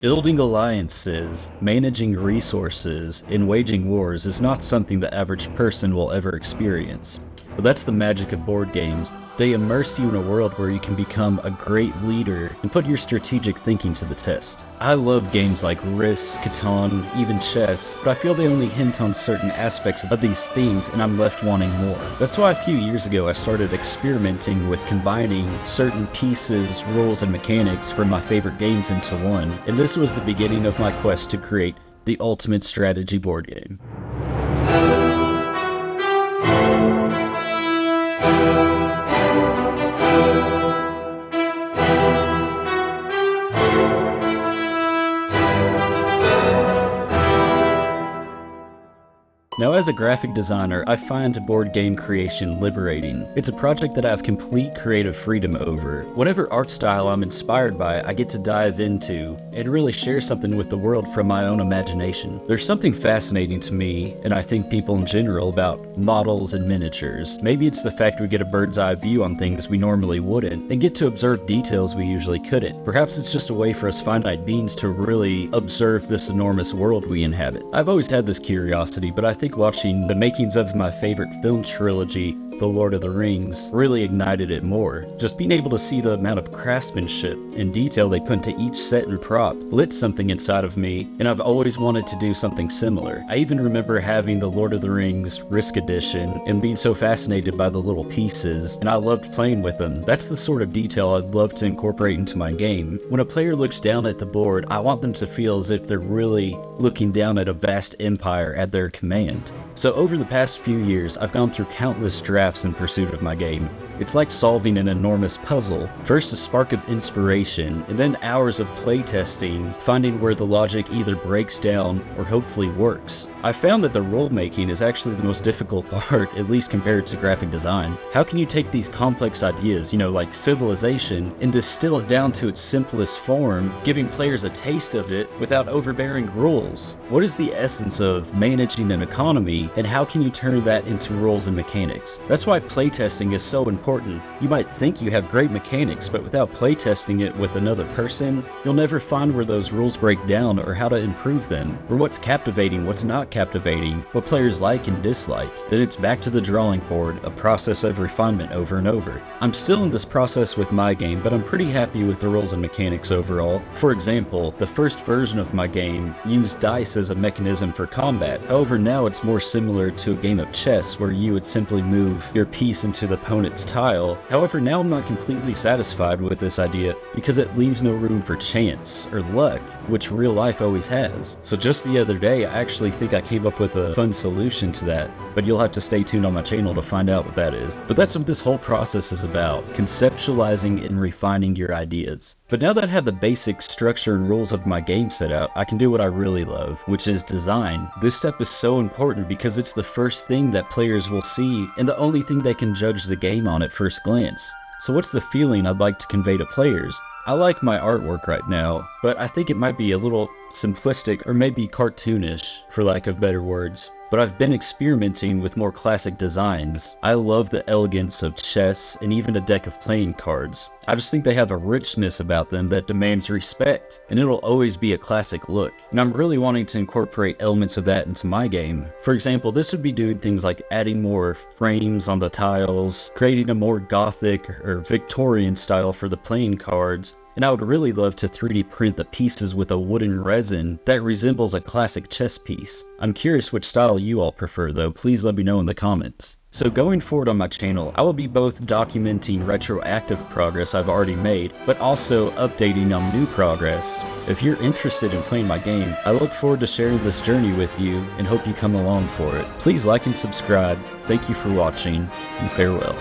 Building alliances, managing resources, and waging wars is not something the average person will ever experience. But that's the magic of board games. They immerse you in a world where you can become a great leader and put your strategic thinking to the test. I love games like Risk, Catan, even chess, but I feel they only hint on certain aspects of these themes and I'm left wanting more. That's why a few years ago I started experimenting with combining certain pieces, rules, and mechanics from my favorite games into one, and this was the beginning of my quest to create the ultimate strategy board game. Now, as a graphic designer, I find board game creation liberating. It's a project that I have complete creative freedom over. Whatever art style I'm inspired by, I get to dive into and really share something with the world from my own imagination. There's something fascinating to me, and I think people in general, about models and miniatures. Maybe it's the fact we get a bird's eye view on things we normally wouldn't, and get to observe details we usually couldn't. Perhaps it's just a way for us finite beings to really observe this enormous world we inhabit. I've always had this curiosity, but I think watching the makings of my favorite film trilogy, The Lord of the Rings, really ignited it more. Just being able to see the amount of craftsmanship and detail they put into each set and prop lit something inside of me, and I've always wanted to do something similar. I even remember having the Lord of the Rings Risk Edition and being so fascinated by the little pieces, and I loved playing with them. That's the sort of detail I'd love to incorporate into my game. When a player looks down at the board, I want them to feel as if they're really looking down at a vast empire at their command. So over the past few years, I've gone through countless drafts in pursuit of my game. It's like solving an enormous puzzle. First a spark of inspiration, and then hours of playtesting, finding where the logic either breaks down or hopefully works. I found that the role making is actually the most difficult part, at least compared to graphic design. How can you take these complex ideas, like civilization, and distill it down to its simplest form, giving players a taste of it without overbearing rules? What is the essence of managing an economy, and how can you turn that into rules and mechanics? That's why playtesting is so important. You might think you have great mechanics, but without playtesting it with another person, you'll never find where those rules break down or how to improve them, or what's captivating, what's not captivating, what players like and dislike. Then it's back to the drawing board, a process of refinement over and over. I'm still in this process with my game, but I'm pretty happy with the rules and mechanics overall. For example, the first version of my game used dice as a mechanism for combat. However, now it's more similar to a game of chess where you would simply move your piece into the opponent's tile. However, now I'm not completely satisfied with this idea because it leaves no room for chance or luck, which real life always has. So just the other day, I actually think I came up with a fun solution to that, but you'll have to stay tuned on my channel to find out what that is. But that's what this whole process is about, conceptualizing and refining your ideas. But now that I have the basic structure and rules of my game set out, I can do what I really love, which is design. This step is so important because it's the first thing that players will see and the only thing they can judge the game on at first glance. So what's the feeling I'd like to convey to players? I like my artwork right now, but I think it might be a little simplistic or maybe cartoonish, for lack of better words. But I've been experimenting with more classic designs. I love the elegance of chess and even a deck of playing cards. I just think they have a richness about them that demands respect, and it'll always be a classic look. And I'm really wanting to incorporate elements of that into my game. For example, this would be doing things like adding more frames on the tiles, creating a more Gothic or Victorian style for the playing cards, and I would really love to 3D print the pieces with a wooden resin that resembles a classic chess piece. I'm curious which style you all prefer though, please let me know in the comments. So going forward on my channel, I will be both documenting retroactive progress I've already made, but also updating on new progress. If you're interested in playing my game, I look forward to sharing this journey with you and hope you come along for it. Please like and subscribe, thank you for watching, and farewell.